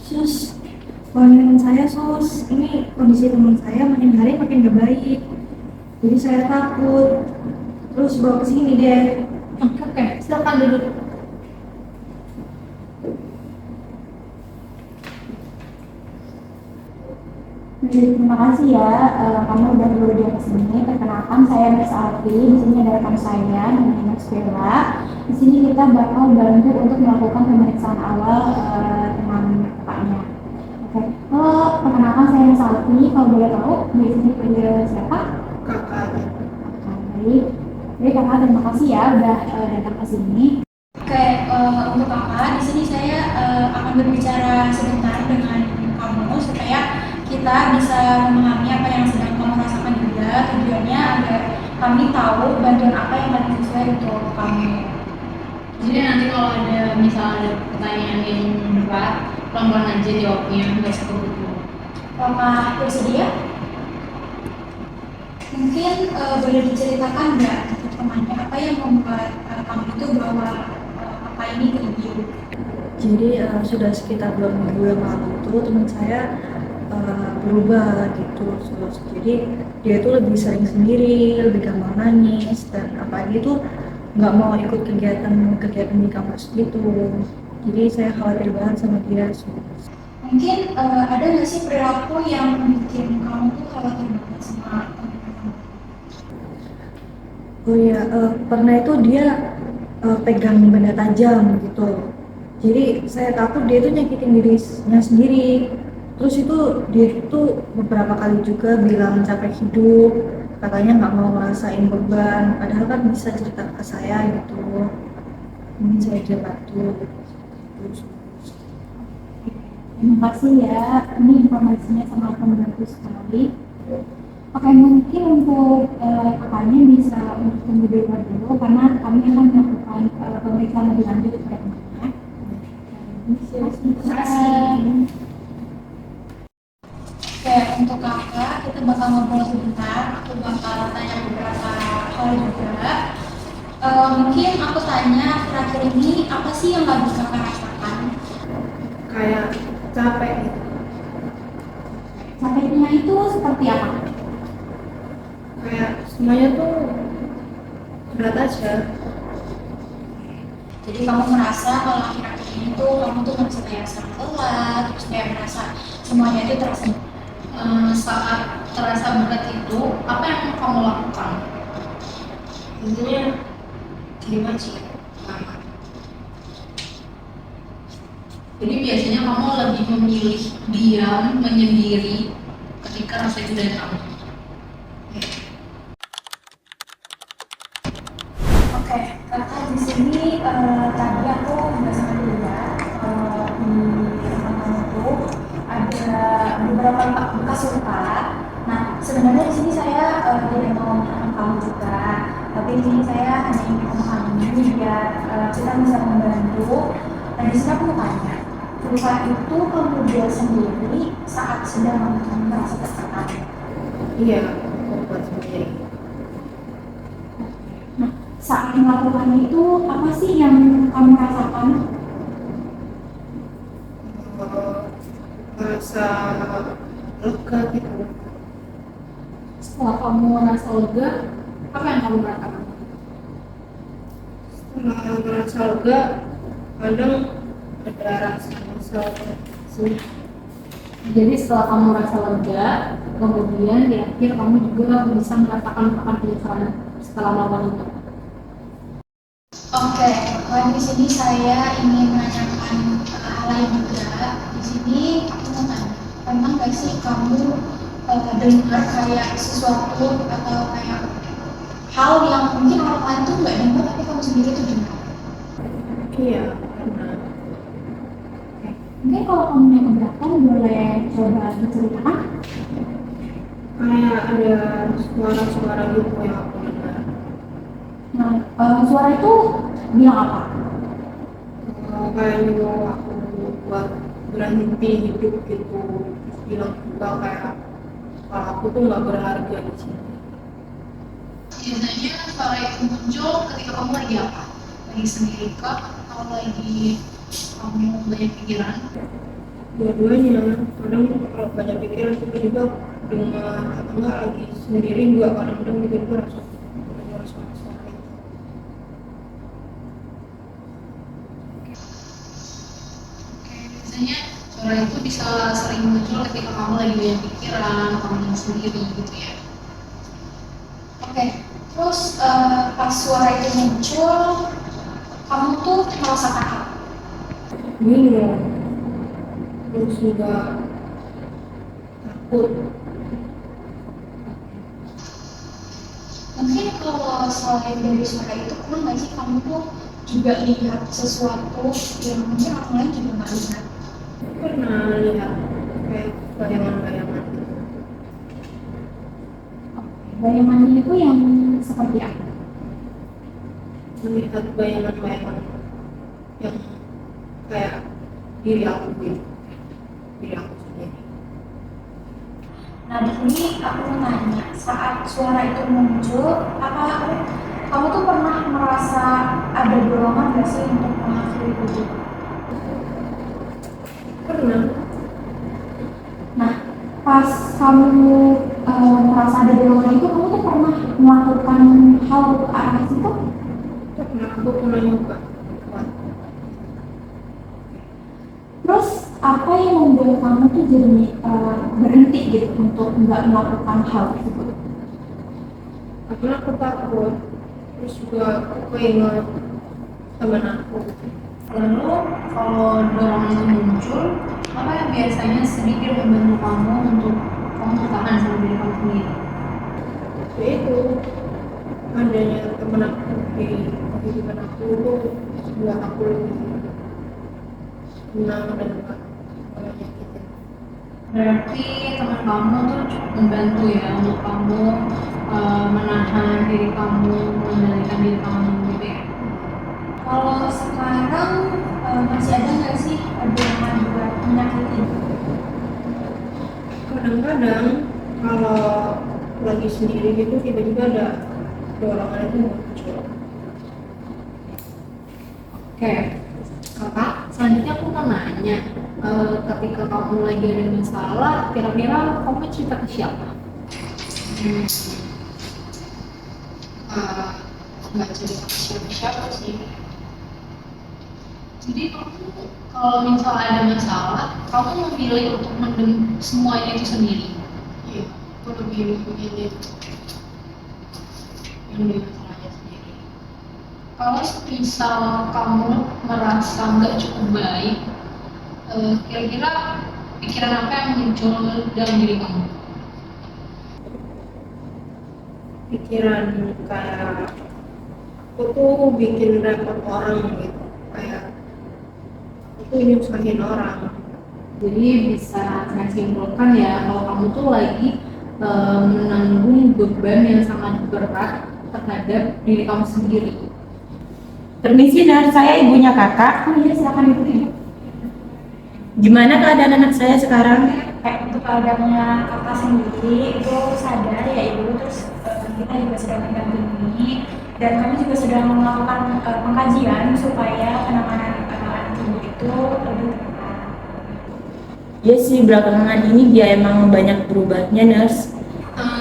Sus, teman saya sus, ini kondisi teman saya makin hari makin gak baik. Jadi saya takut. Terus bawa ke sini deh. Oke, silakan duduk. Terima kasih ya, kamu udah bersedia ke sini. Perkenalkan saya Miss Alfi. Di sini ada rekan saya, namanya Mas Bella. Di sini kita bakal bantu untuk melakukan pemeriksaan awal dengan kakaknya. Oke, perkenalkan saya Miss Alfi. Kalau boleh tahu, di sini panggil siapa? Kakak. Baik. Jadi kakak terima kasih ya udah datang ke sini. Oke, untuk kakak, di sini saya akan berbicara sebentar dengan kamu supaya kita bisa memahami apa yang sedang kamu rasakan juga. Tujuannya agar kami tahu bantuan apa yang paling sesuai untuk kamu. Jadi nanti kalau ada ada pertanyaan yang berat, pelan-pelan aja jawabnya, nggak usah keburu. Apakah bersedia? Mungkin boleh diceritakan nggak temannya apa yang membuat kamu itu bawa apa ini ke ibu? Jadi sudah sekitar 2 minggu yang lalu itu teman saya berubah gitu. Jadi dia tuh lebih sering sendiri, lebih gampang nangis, dan apalagi tuh nggak mau ikut kegiatan di kampus gitu. Jadi saya khawatir banget sama dia. Mungkin ada nggak sih perilaku yang bikin kamu tuh khawatir banget sama teman-teman? Oh iya, pernah itu dia pegang benda tajam gitu. Jadi saya takut dia itu nyakitin dirinya sendiri. Terus itu dia itu beberapa kali juga bilang capek hidup, katanya nggak mau ngerasain beban. Padahal kan bisa cerita ke saya gitu. Ini saya aja bantu. Terus, Terima kasih ya, ini informasinya sangat membantu sekali. Oke, mungkin untuk kakaknya bisa untuk tunggu di luar dulu karena kami akan melakukan pemeriksaan lebih lanjut kepada temannya. Terima kasih. Oke, untuk kakak kita bakal ngobrol sebentar. Aku bakal tanya beberapa hal juga. Mungkin aku tanya terakhir ini apa sih yang nggak bisa kakak rasakan? kayak capek gitu. Sakitnya itu seperti apa? Kayak semuanya tuh berat aja. Jadi kamu merasa kalau akhir-akhir ini tuh kamu tuh merasa kayak sering lelah, terus kayak merasa semuanya itu terasa. Saat terasa berat itu, apa yang kamu lakukan? Intinya diem aja. Jadi biasanya kamu lebih memilih diam, menyendiri ketika rasa itu datang. Oke, kakak di sini tadi aku nggak sama dia di rumah kamu tuh ada beberapa bekas luka. Nah, sebenarnya di sini saya tidak mau menyalahkan kamu juga, tapi di sini saya hanya ingin memahami biar kita bisa membantu. Dan di sini aku mau tanya, luka itu kamu buat sendiri saat sedang merasa tertekan? Iya, aku buat sendiri. Nah, saat melakukannya itu apa sih yang kamu rasakan? Merasa lega gitu. Setelah kamu merasa lega, apa yang kamu rasakan? Setelah merasa lega, kadang ada rasa nyesel sih. Jadi setelah kamu merasa lega, kemudian di akhir kamu juga bisa merasakan penyesalan setelah melakukan itu. Oke, di sini saya ingin menanyakan hal lain juga. Di sini aku mau tanya, pernah nggak sih kamu dengar kayak sesuatu atau kayak hal yang mungkin orang lain tuh nggak dengar tapi kamu sendiri tuh dengar? Iya, karena Mungkin kalau kamu yang keberatan boleh coba diceritakan. kayak ada suara-suara gitu yang aku dengar. Nah, suara itu bilang apa? Kayak nyuruh aku buat berhenti hidup gitu. Terus bilang juga kayak kalau aku tuh nggak berharga di sini. Biasanya suara itu muncul ketika kamu lagi apa? Lagi sendiri kah? Atau lagi kamu banyak pikiran? Dua-duanya, kadang kalau banyak pikiran tiba-tiba dengar atau enggak lagi sendiri juga kadang-kadang tiba-tiba rasa dengar suara-suara itu. Oke, biasanya suara itu bisa sering muncul ketika kamu lagi banyak pikiran, kamu sendiri gitu ya. Oke, terus pas suara itu muncul, kamu tuh merasakan apa? Bingung, terus juga takut. Mungkin kalau selain dari suara itu, pernah nggak sih kamu tuh juga lihat sesuatu yang mungkin orang lain juga nggak lihat? Pernah lihat kayak bayangan-bayangan gitu. Bayangannya itu yang seperti apa? Melihat bayangan-bayangan yang kayak diri aku gitu, diri aku sendiri. Nah, di sini aku mau nanya, saat suara itu muncul, apa kamu tuh pernah merasa ada dorongan nggak sih untuk mengakhiri hidup? Pernah. Nah, pas kamu merasa ada dorongan itu, kamu tuh pernah melakukan hal ke arah situ? Pernah, aku pernah nyoba. Terus apa yang membuat kamu tuh jadi berhenti gitu untuk nggak melakukan hal tersebut? Karena aku takut, terus juga aku ingat teman aku. Lalu kalau dorongan itu muncul, apa yang biasanya sedikit membantu kamu untuk kamu bertahan sama diri kamu sendiri? Yaitu adanya teman aku di kehidupan aku itu buat aku lebih tenang dan gak nyakitin. Berarti teman kamu tuh cukup membantu ya untuk kamu menahan diri kamu, mengendalikan diri kamu gitu ya. Kalau sekarang masih ada nggak sih dorongan buat menyakiti? Kadang-kadang kalau lagi sendiri gitu tiba-tiba ada dorongan itu muncul. Oke, kakak, selanjutnya aku mau nanya, ketika kamu lagi ada masalah, kira-kira kamu cerita ke siapa? Nggak cerita ke siapa-siapa sih. Jadi kamu kalau misalnya ada masalah, kamu memilih untuk mendem semuanya itu sendiri. Iya, aku lebih memilih yang di masalahnya sendiri. Kalau misal kamu merasa nggak cukup baik, kira-kira pikiran apa yang muncul dalam diri kamu? Pikiran kayak aku tuh bikin repot orang gitu, kayak aku tuh nyusahin orang. Jadi bisa saya simpulkan ya kalau kamu tuh lagi menanggung beban yang sangat berat terhadap diri kamu sendiri. Permisi, Nar, saya ibunya kakak. Oh iya, silakan ibu. Gimana keadaan anak saya sekarang? Untuk keadaannya kakak sendiri itu sadar ya ibu, terus kita juga sedang mendampingi dan kami juga sedang melakukan pengkajian supaya penanganan anak ibu itu lebih tepat. Ya sih, belakangan ini dia emang banyak berubahnya, Nurse.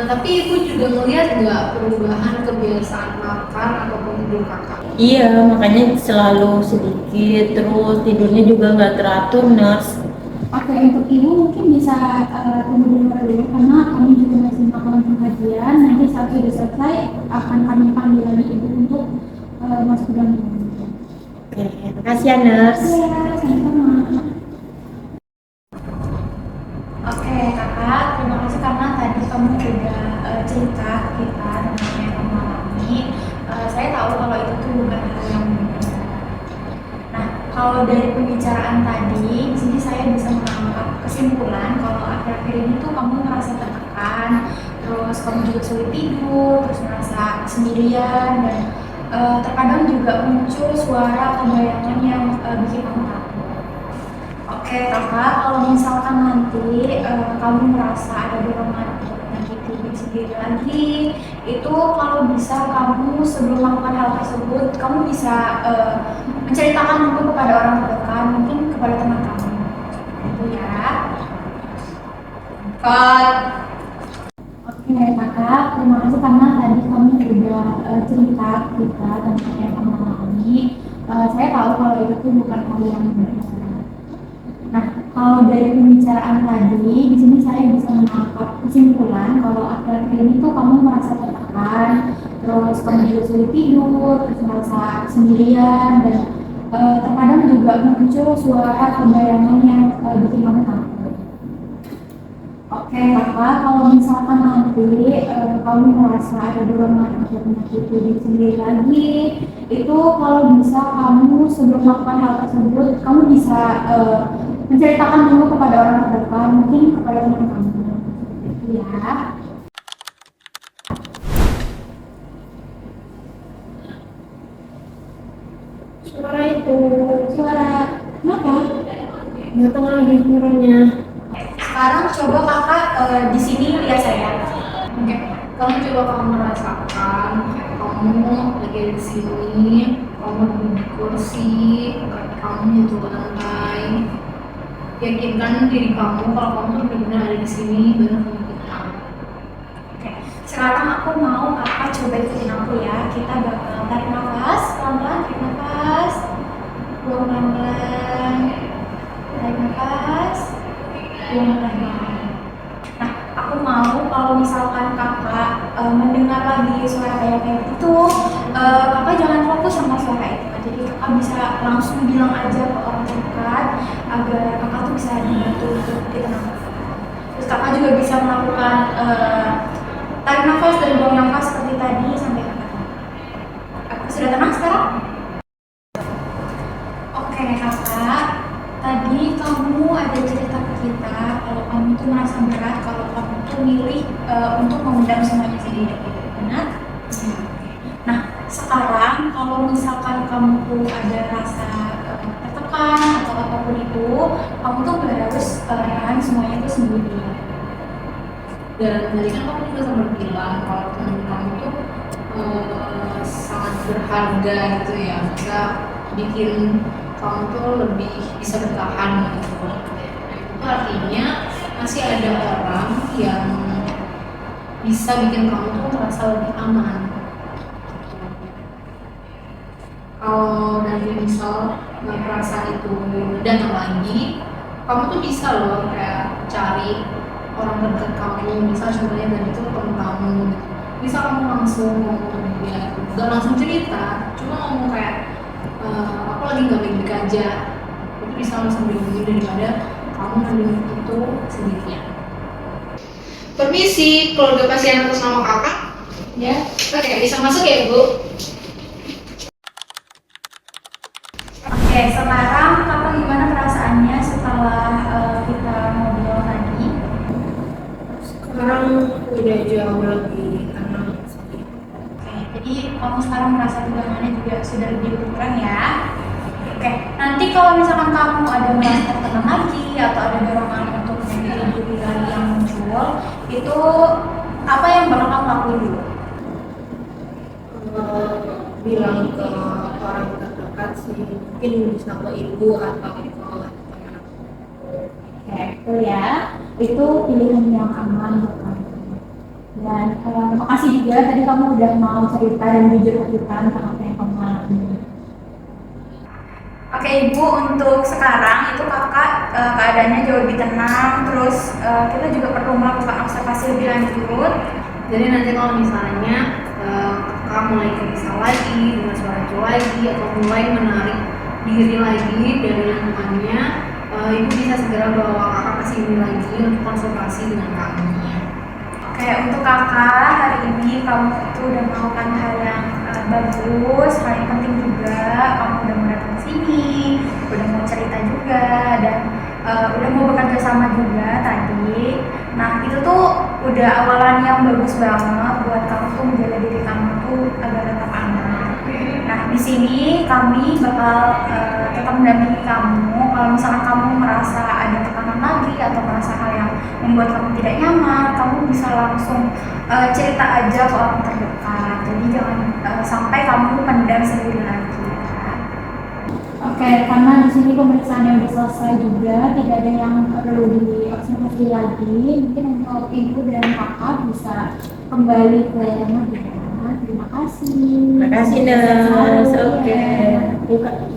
Tapi ibu juga melihat nggak perubahan kebiasaan makan ataupun tidur kakak? Iya, makanya selalu sedikit, terus tidurnya juga nggak teratur, Nurse. Oke, untuk ibu mungkin bisa tunggu di luar dulu karena kami juga masih melakukan pengkajian. Nanti saat sudah selesai akan kami panggil lagi ibu untuk masuk ke dalam ruangan. Oke, makasih ya, Nurse. Iya, sama-sama. Oke kakak, terima kasih karena tadi kamu udah cerita ke kita tentang yang kamu alami. Saya tahu kalau itu tuh bukan hal yang mudah. Nah, kalau dari pembicaraan tadi, di sini saya bisa menangkap kesimpulan kalau akhir-akhir ini tuh kamu merasa tertekan, terus kamu juga sulit tidur, terus merasa sendirian dan terkadang juga muncul suara atau bayangan yang bikin kamu takut. Oke kakak, kalau misalkan nanti kamu merasa ada dorongan untuk menyakiti diri sendiri lagi, itu kalau bisa kamu sebelum melakukan hal tersebut, kamu bisa menceritakan mungkin kepada orang terdekat, mungkin kepada teman kamu, itu ya. Oke kakak, terima kasih karena tadi kamu udah cerita ke kita tentang yang kamu alami. Saya tahu kalau itu tuh bukan hal yang mudah. Nah, kalau dari pembicaraan tadi, di sini saya bisa menangkap kesimpulan kalau akhir-akhir ini tuh kamu merasa tertekan, terus kamu juga sulit tidur, terus merasa sendirian, dan terkadang juga muncul suara pembayangan yang bikin kamu takut. Oke, kakak, kalau misalkan nanti kamu merasa ada dorongan untuk menyakiti diri sendiri lagi, itu kalau bisa kamu sebelum melakukan hal tersebut, kamu bisa menceritakan dulu kepada orang terdekat, mungkin kepada teman kamu. Itu ya. Suara itu, Suara kenapa? datang lagi suaranya. Sekarang coba kakak di sini lihat saya. Oke, kamu coba kamu merasakan kamu lagi di sini, kamu duduk di kursi, kaki kamu nyentuh ke lantai. Yakinkan diri kamu kalau kamu tuh benar-benar ada di sini, benar sama kita. Oke, sekarang aku mau kakak coba ikutin aku ya. Kita bakal tarik nafas, pelan-pelan tarik nafas, buang pelan-pelan, tarik nafas, buang pelan-pelan. Nah, aku mau kalau misalkan kakak mendengar lagi suara kayak gitu, kakak jangan fokus sama suara itu. Jadi kakak bisa langsung bilang aja ke orang terdekat agar kakak tuh bisa dibantu untuk ditenangkan. Terus kakak juga bisa melakukan tarik nafas dan buang nafas seperti tadi sampai kakak tenang. Aku sudah tenang sekarang? Oke kakak, tadi kamu ada cerita ke kita kalau kamu tuh merasa berat kalau kamu tuh milih untuk memendam semuanya sendiri, benar? Nah, sekarang kalau misalkan kamu tuh ada rasa tertekan atau apapun itu, kamu tuh gak harus menahan semuanya itu sendiri. Dan tadi kan kamu juga sempat bilang kalau teman kamu tuh sangat berharga gitu ya, bisa bikin kamu tuh lebih bisa bertahan gitu. Nah, itu artinya masih ada orang yang bisa bikin kamu tuh merasa lebih aman. Kalau nanti misal perasaan itu datang lagi, kamu tuh bisa loh kayak cari orang terdekat kamu, misal contohnya tadi itu teman kamu gitu. Bisa kamu langsung ngomong ke dia, gak langsung cerita, cuma ngomong kayak aku lagi gak baik-baik aja. Itu bisa langsung diomongin daripada kamu ngambil itu sendirian. Permisi, keluarga pasien atas nama kakak. Ya, oke, bisa masuk ya Bu? Oke, sekarang kakak gimana perasaannya setelah kita ngobrol tadi? Sekarang udah jauh lebih tenang sih. Oke, jadi kamu sekarang merasa tegangannya juga sudah lebih berkurang ya. Oke, nanti kalau misalkan kamu ada merasa tertekan lagi atau ada dorongan untuk menyakiti diri lagi yang muncul, itu apa yang bakal kamu lakuin dulu? Bilang ke orang terdekat sih, mungkin bisa ke ibu atau ke teman aku. Oke, itu ya. Itu pilihan yang aman buat kamu. Dan makasih juga tadi kamu udah mau cerita dan jujur ke kita tentang apa yang kamu alami. Oke Ibu, untuk sekarang itu kakak keadaannya jauh lebih tenang, terus kita juga perlu melakukan observasi lebih lanjut. Jadi nanti kalau misalnya kakak mulai gelisah lagi, dengan suara itu lagi, atau mulai menarik diri lagi dari lingkungannya, ibu bisa segera bawa kakak ke sini lagi untuk konsultasi dengan kami. Oke, untuk kakak hari ini kamu itu udah melakukan hal yang bagus, hal yang penting juga. Kamu udah mau datang ke sini, udah mau cerita juga, dan udah mau bekerja sama juga tadi. Nah itu tuh udah awalan yang bagus banget buat kamu tuh menjaga diri kamu tuh agar tetap aman. Nah di sini kami bakal tetap mendampingi kamu. Kalau misalkan kamu merasa ada tekanan lagi atau merasa hal yang membuat kamu tidak nyaman, kamu bisa langsung cerita aja ke orang terdekat. Jadi jangan sampai kamu pendam sendiri lagi. Oke, karena di sini pemeriksaannya udah selesai juga, tidak ada yang perlu diobservasi lagi. Mungkin untuk ibu dan kakak bisa kembali ke rumah. Terima kasih. Terima kasih, Nas. Sehat selalu, Oke. ya.